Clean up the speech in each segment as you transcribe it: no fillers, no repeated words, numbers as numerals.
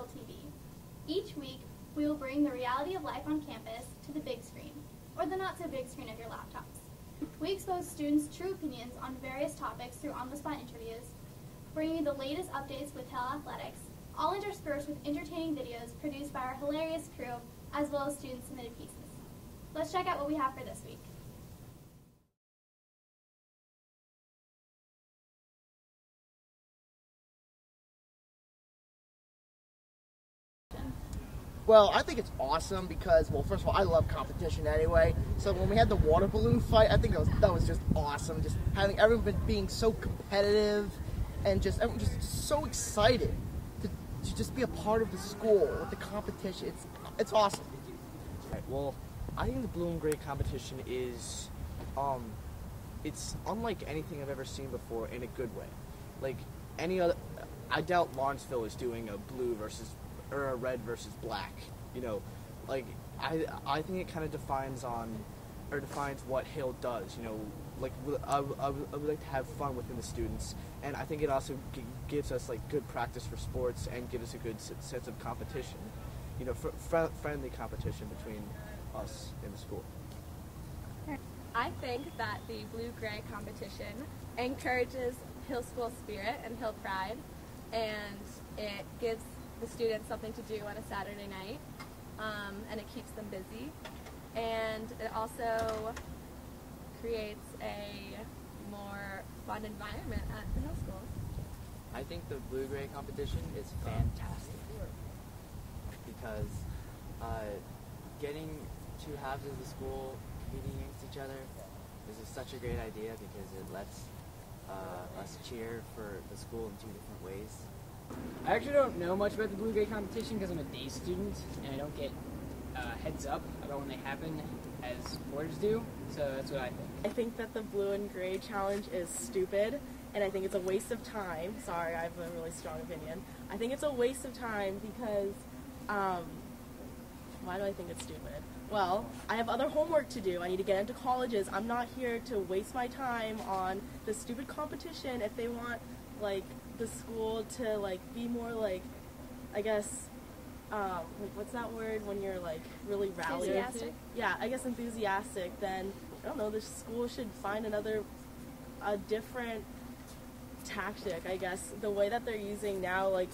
TV. Each week, we will bring the reality of life on campus to the big screen, or the not-so-big screen of your laptops. We expose students' true opinions on various topics through on-the-spot interviews, bringing you the latest updates with Hill Athletics, all interspersed with entertaining videos produced by our hilarious crew, as well as student-submitted pieces. Let's check out what we have for this week. Well, I think it's awesome because, well, first of all, I love competition anyway. So when we had the water balloon fight, I think that was just awesome. Just having everyone being so competitive and just everyone just so excited to just be a part of the school with the competition. It's awesome. Right, well, I think the blue and gray competition is, it's unlike anything I've ever seen before in a good way. Like any other, I doubt Lawrenceville is doing a blue versus or a red versus black. You know, like I think it kind of defines what Hill does. You know, like I would like to have fun within the students, and I think it also gives us like good practice for sports and gives us a good sense of competition. You know, friendly competition between us in the school. I think that the blue-gray competition encourages Hill School spirit and Hill pride, and it gives the students something to do on a Saturday night, and it keeps them busy, and it also creates a more fun environment at the Hill School. I think the blue-gray competition is fantastic because getting two halves of the school competing against each other is such a great idea because it lets us cheer for the school in two different ways. I actually don't know much about the blue-gray competition because I'm a day student and I don't get heads up about when they happen as boards do, so that's what I think. I think that the blue and gray challenge is stupid, and I think it's a waste of time. Sorry, I have a really strong opinion. I think it's a waste of time because, why do I think it's stupid? Well, I have other homework to do. I need to get into colleges. I'm not here to waste my time on this stupid competition if they want, like, the school to, like, be more, like, I guess, like, what's that word when you're, like, really rallying? Enthusiastic? Yeah, I guess enthusiastic. Then, I don't know, the school should find a different tactic, I guess. The way that they're using now, like,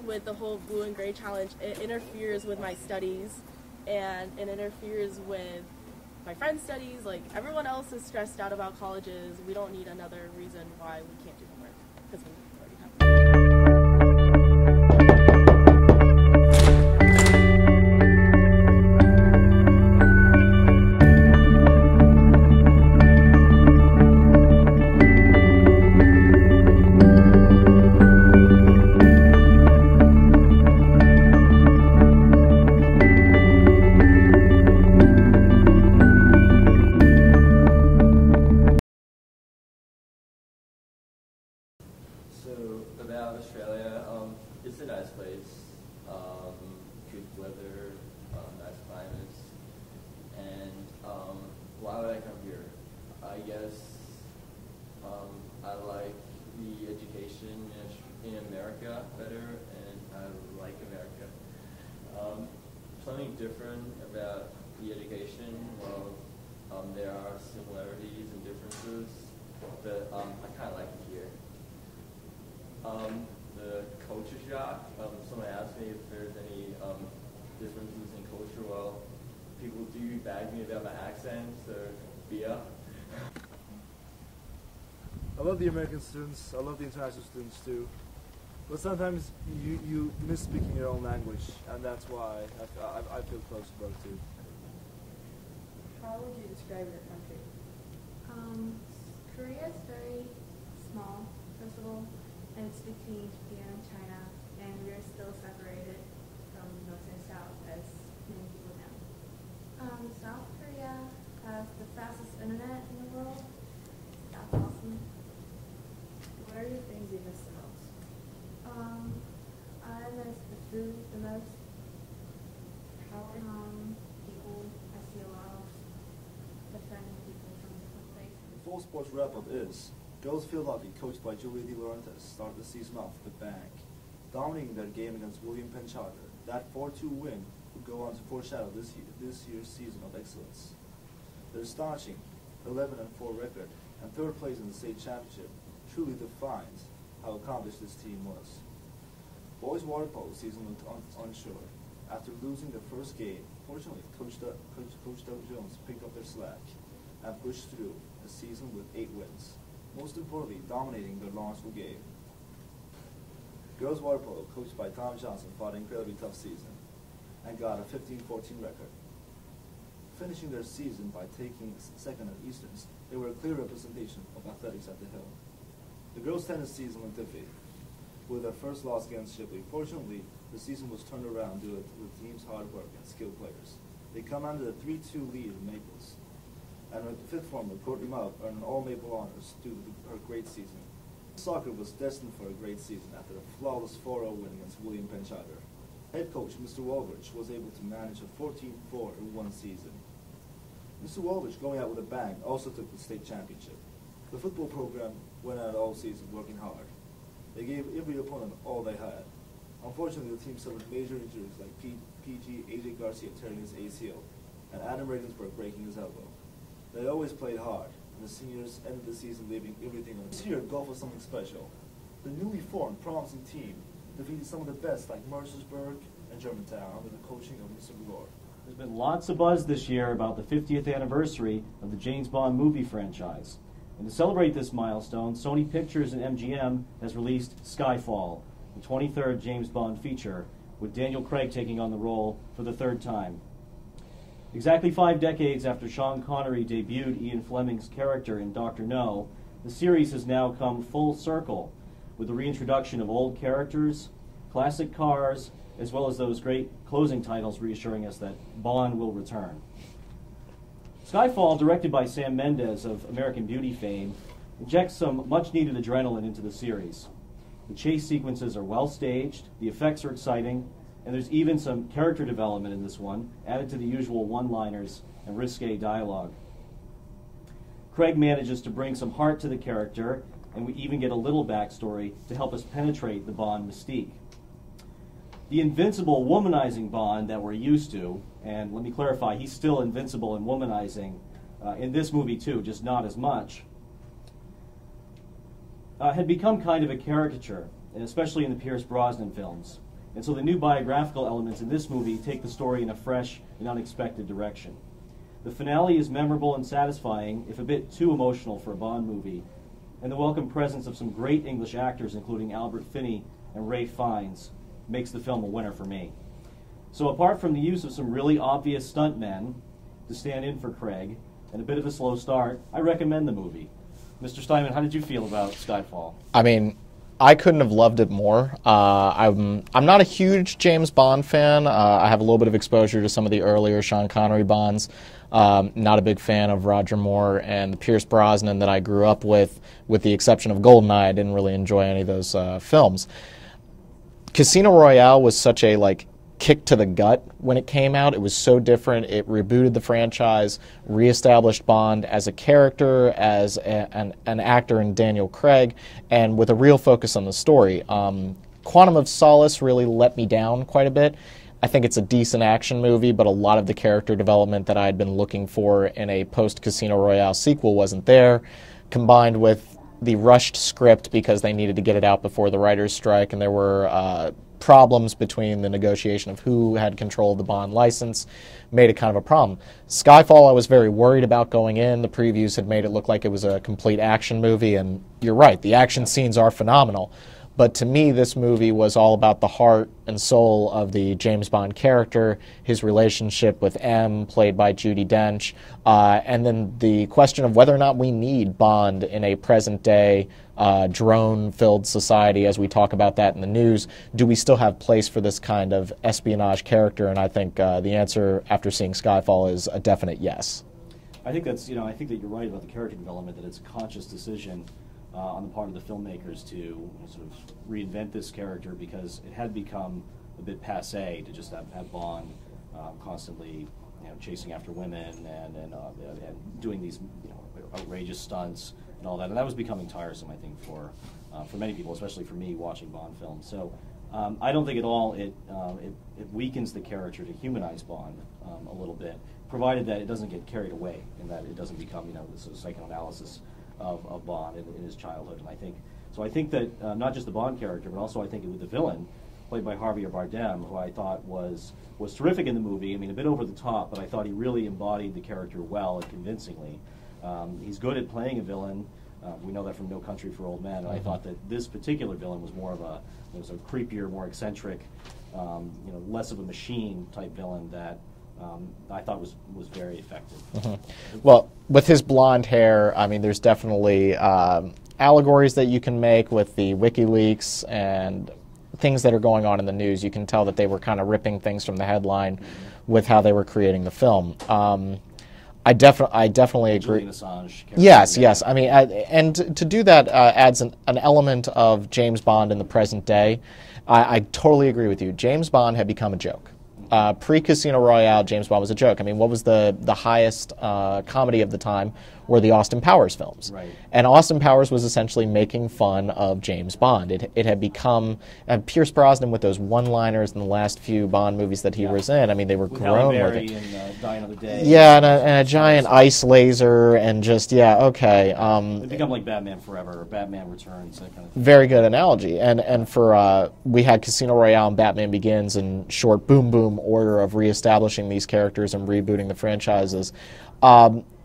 with the whole blue and gray challenge, it interferes with my studies, and it interferes with my friends' studies. Like, everyone else is stressed out about colleges. We don't need another reason why we can't do homework, because we already have it. So about Australia, it's a nice place, good weather, nice climates, and why would I come here? I guess I like the education in America better, and I like America. Something different about the education, well, there are similarities and differences, but I kind of like it here. The culture shock, someone asked me if there's any differences in culture. Well, people do bag me about my accent, so beer. I love the American students, I love the international students too, but sometimes you miss speaking your own language, and that's why I feel close to both too. How would you describe your country? Korea is very small, first of all, and it's between Japan and China, and we're still separated from north and south, as many people know. South Korea has the fastest internet in the world. That's awesome. What are your things you miss the most? I miss the food the most. How are People, I see a lot of different people from different places. The fall sports wrap-up is girls field hockey coached by Julie DeLaurentis started the season off with a bang. dominating their game against William Penn Charter. That 4-2 win would go on to foreshadow this year's season of excellence. Their astonishing 11-4 record and third place in the state championship truly defines how accomplished this team was. Boys water polo season went onshore. After losing their first game, fortunately, Coach Doug Jones picked up their slack and pushed through a season with 8 wins, most importantly, dominating their Lawrenceville game. Girls water polo, coached by Tom Johnson, fought an incredibly tough season and got a 15-14 record. Finishing their season by taking second at Easterns, they were a clear representation of athletics at the Hill. The girls' tennis season went iffy, with their first loss against Shipley. Fortunately, the season was turned around due to the team's hard work and skilled players. They commanded a 3-2 lead in Maples, and her fifth former, Courtney Mount, earned all Maple honors due to her great season. Soccer was destined for a great season after a flawless 4-0 win against William Penn Charter. Head coach Mr. Walbridge was able to manage a 14-4 in one season. Mr. Walbridge, going out with a bang, also took the state championship. The football program went out all season working hard. They gave every opponent all they had. Unfortunately, the team suffered major injuries like PG AJ Garcia tearing his ACL and Adam Regensburg breaking his elbow. They always played hard, and the seniors ended the season leaving everything on. This year, golf was something special. The newly formed, promising team defeated some of the best like Mercersburg and Germantown under the coaching of Mr. Glore. There's been lots of buzz this year about the 50th anniversary of the James Bond movie franchise. And to celebrate this milestone, Sony Pictures and MGM has released Skyfall, the 23rd James Bond feature, with Daniel Craig taking on the role for the 3rd time. Exactly 5 decades after Sean Connery debuted Ian Fleming's character in Dr. No, the series has now come full circle with the reintroduction of old characters, classic cars, as well as those great closing titles reassuring us that Bond will return. Skyfall, directed by Sam Mendes of American Beauty fame, injects some much-needed adrenaline into the series. The chase sequences are well staged, the effects are exciting, and there's even some character development in this one, added to the usual one-liners and risque dialogue. Craig manages to bring some heart to the character, and we even get a little backstory to help us penetrate the Bond mystique. The invincible womanizing Bond that we're used to, and let me clarify, he's still invincible and womanizing in this movie too, just not as much, had become kind of a caricature, and especially in the Pierce Brosnan films. And so the new biographical elements in this movie take the story in a fresh and unexpected direction. The finale is memorable and satisfying, if a bit too emotional for a Bond movie, and the welcome presence of some great English actors, including Albert Finney and Ralph Fiennes, makes the film a winner for me. So apart from the use of some really obvious stuntmen to stand in for Craig, and a bit of a slow start, I recommend the movie. Mr. Steinman, how did you feel about Skyfall? I mean, I couldn't have loved it more. I'm not a huge James Bond fan. I have a little bit of exposure to some of the earlier Sean Connery Bonds. Not a big fan of Roger Moore and the Pierce Brosnan that I grew up with the exception of GoldenEye. I didn't really enjoy any of those films. Casino Royale was such a kick to the gut when it came out. It was so different. It rebooted the franchise, reestablished Bond as a character, as an actor in Daniel Craig, and with a real focus on the story. Quantum of Solace really let me down quite a bit. I think it's a decent action movie, but a lot of the character development that I had been looking for in a post-Casino Royale sequel wasn't there, combined with the rushed script because they needed to get it out before the writer's strike, and there were problems between the negotiation of who had control of the Bond license, made it kind of a problem. Skyfall I was very worried about going in. The previews had made it look like it was a complete action movie, and you're right, the action scenes are phenomenal. But to me, this movie was all about the heart and soul of the James Bond character, his relationship with M, played by Judi Dench, and then the question of whether or not we need Bond in a present-day drone-filled society, as we talk about that in the news. Do we still have place for this kind of espionage character? And I think the answer, after seeing Skyfall, is a definite yes. I think that's, I think that you're right about the character development, that it's a conscious decision on the part of the filmmakers to sort of reinvent this character, because it had become a bit passé to just have Bond constantly chasing after women and doing these outrageous stunts and all that. And that was becoming tiresome, I think, for many people, especially for me watching Bond films. So I don't think at all it weakens the character to humanize Bond a little bit, provided that it doesn't get carried away and that it doesn't become, this sort of psychoanalysis of Bond in his childhood. And I think that not just the Bond character, but also I think with the villain, played by Javier Bardem, who I thought was terrific in the movie. I mean, a bit over the top, but I thought he really embodied the character well and convincingly. He's good at playing a villain. We know that from No Country for Old Men. And I thought that this particular villain was more of a creepier, more eccentric, less of a machine type villain that I thought was very effective. Well, with his blonde hair, I mean, there's definitely allegories that you can make with the WikiLeaks and things that are going on in the news. You can tell that they were kind of ripping things from the headline with how they were creating the film. I definitely agree. Julian Assange. Yes. I mean, and to do that adds an element of James Bond in the present day. I totally agree with you. James Bond had become a joke. Pre-Casino Royale, James Bond was a joke. I mean, what was the highest comedy of the time were the Austin Powers films. Right. And Austin Powers was essentially making fun of James Bond. It had become, and Pierce Brosnan with those one-liners in the last few Bond movies that he was in, I mean, they were with grown Halle with Berry it. and Die Another Day. Yeah, and a giant ice laser, and just, okay. It become like Batman Forever or Batman Returns, that kind of thing. Very good analogy. And for, we had Casino Royale and Batman Begins in short boom order of reestablishing these characters and rebooting the franchises.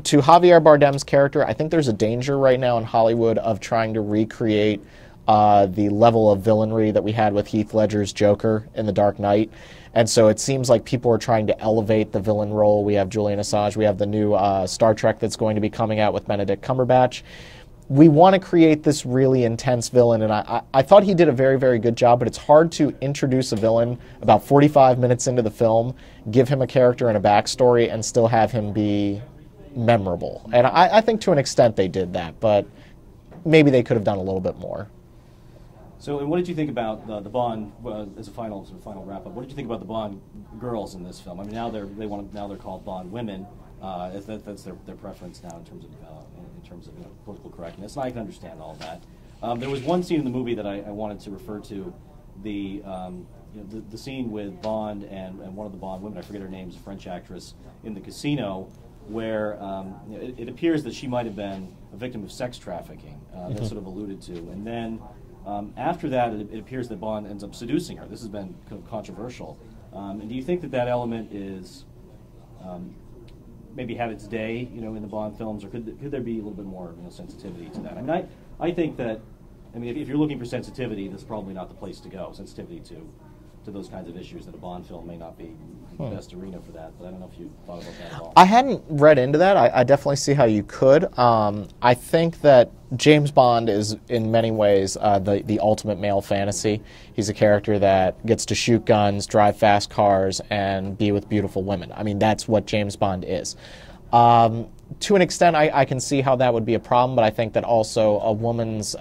To Javier Bardem's character, I think there's a danger right now in Hollywood of trying to recreate the level of villainry that we had with Heath Ledger's Joker in The Dark Knight. And so it seems like people are trying to elevate the villain role. We have Julian Assange. We have the new Star Trek that's going to be coming out with Benedict Cumberbatch. We want to create this really intense villain, and I thought he did a very, very good job, but it's hard to introduce a villain about 45 minutes into the film, give him a character and a backstory, and still have him be memorable. And I think to an extent they did that, but maybe they could have done a little bit more. So, and what did you think about the Bond as a final wrap up? What did you think about the Bond girls in this film? I mean, now they're called Bond women. That's their preference now in terms of political correctness. And I can understand all of that. There was one scene in the movie that I wanted to refer to, the scene with Bond and one of the Bond women. I forget her name, is a French actress in the casino, where it appears that she might have been a victim of sex trafficking. That's sort of alluded to, and then. After that, it appears that Bond ends up seducing her. This has been kind of controversial. And do you think that element is maybe had its day, in the Bond films, or could there be a little bit more sensitivity to that? I mean, I think that, if you're looking for sensitivity, this is probably not the place to go. Sensitivity to those kinds of issues, that a Bond film may not be the best arena for that. But I don't know if you thought about that at all. I hadn't read into that. I definitely see how you could. I think that James Bond is, in many ways, the ultimate male fantasy. He's a character that gets to shoot guns, drive fast cars, and be with beautiful women. I mean, that's what James Bond is. To an extent, I can see how that would be a problem, but I think that also a woman's,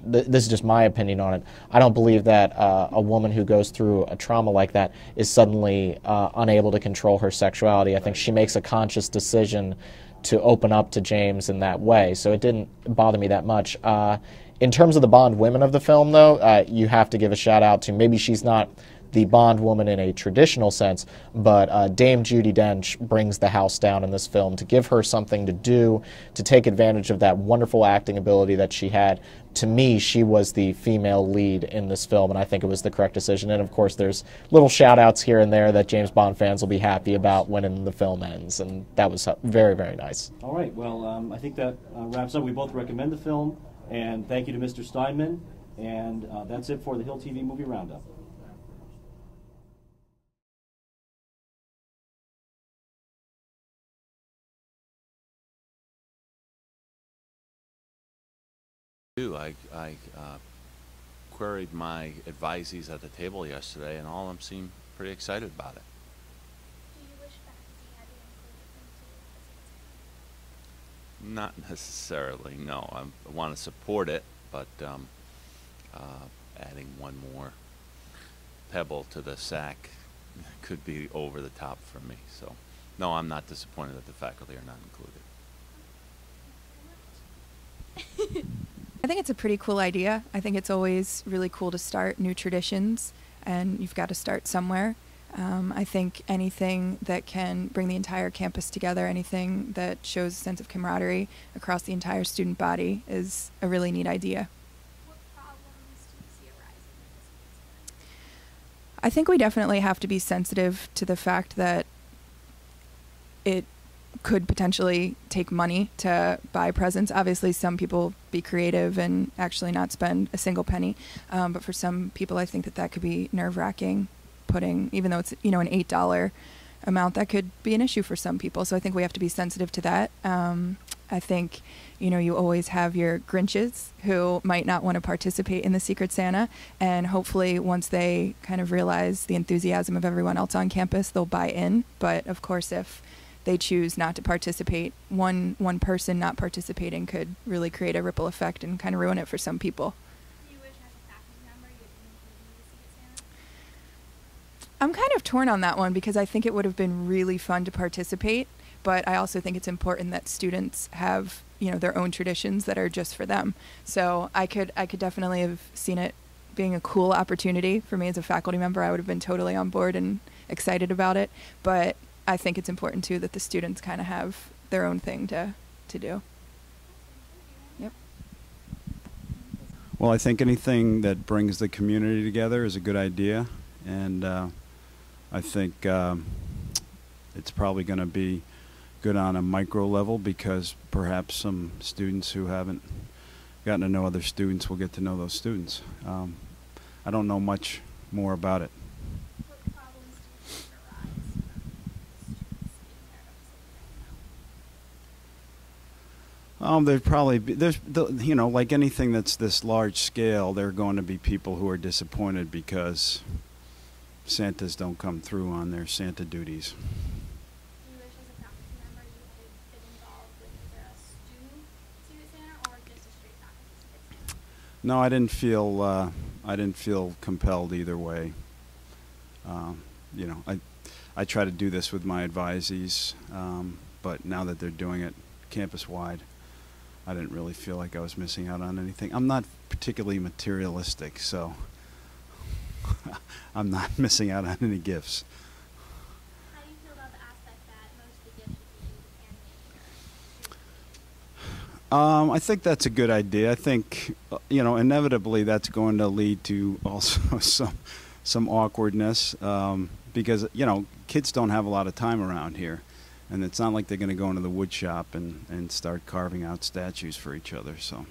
this is just my opinion on it, I don't believe that a woman who goes through a trauma like that is suddenly unable to control her sexuality. I think she makes a conscious decision to open up to James in that way, so it didn't bother me that much. In terms of the Bond women of the film, though, you have to give a shout out to, maybe she's not the Bond woman in a traditional sense, but Dame Judi Dench brings the house down in this film to give her something to do, to take advantage of that wonderful acting ability that she had. To me, she was the female lead in this film, and I think it was the correct decision. And of course, there's little shout-outs here and there that James Bond fans will be happy about when the film ends, and that was very, very nice. All right, well, I think that wraps up. We both recommend the film, and thank you to Mr. Steinman, and that's it for the Hill TV Movie Roundup. I queried my advisees at the table yesterday, and all of them seem pretty excited about it. Do you wish faculty had been included into Not necessarily, no. I want to support it, but adding one more pebble to the sack could be over the top for me. So, no, I'm not disappointed that the faculty are not included. I think it's a pretty cool idea. I think it's always really cool to start new traditions, and you've got to start somewhere. I think anything that can bring the entire campus together, anything that shows a sense of camaraderie across the entire student body is a really neat idea. What problems do you see arising with this? I think we definitely have to be sensitive to the fact that it could potentially take money to buy presents. Obviously, some people be creative and actually not spend a single penny. But for some people, I think that could be nerve-wracking. Putting, even though it's an $8 amount, that could be an issue for some people. So I think we have to be sensitive to that. I think, you always have your Grinches who might not want to participate in the Secret Santa, and hopefully once they kind of realize the enthusiasm of everyone else on campus, they'll buy in. But of course, if they choose not to participate, one person not participating could really create a ripple effect and kind of ruin it for some people. I'm kind of torn on that one because I think it would have been really fun to participate, but I also think it's important that students have, their own traditions that are just for them. So I could definitely have seen it being a cool opportunity for me as a faculty member. I would have been totally on board and excited about it, but I think it's important too that the students kind of have their own thing to do. Yep. Well, I think anything that brings the community together is a good idea, and I think it's probably going to be good on a micro level because perhaps some students who haven't gotten to know other students will get to know those students. I don't know much more about it. What problems do you think arise from students being there? There'd probably be, like anything that's this large scale, there are going to be people who are disappointed because Santas don't come through on their Santa duties. Do you wish as a faculty member you had been involved with either a student Secret Santa or just a straight faculty Secret Santa? No, I didn't feel compelled either way. I try to do this with my advisees, but now that they're doing it campus-wide, I didn't really feel like I was missing out on anything. I'm not particularly materialistic, so I'm not missing out on any gifts. How do you feel about the aspect that most of the gifts should be handmade? I think that's a good idea. I think, inevitably that's going to lead to also some awkwardness because, kids don't have a lot of time around here. And it's not like they're going to go into the wood shop and start carving out statues for each other. So.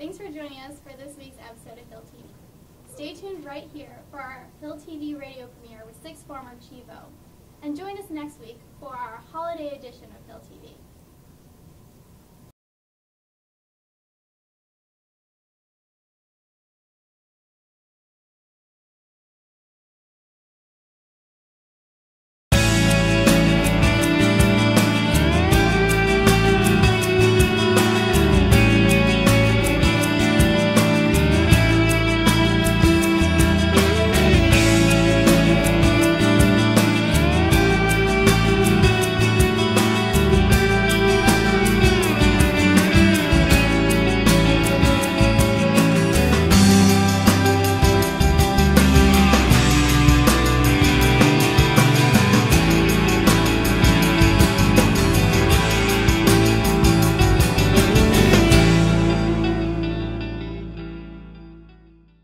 Thanks for joining us for this week's episode of Hill TV. Stay tuned right here for our Hill TV radio premiere with sixth former Chivo. And join us next week for our holiday edition of Hill TV.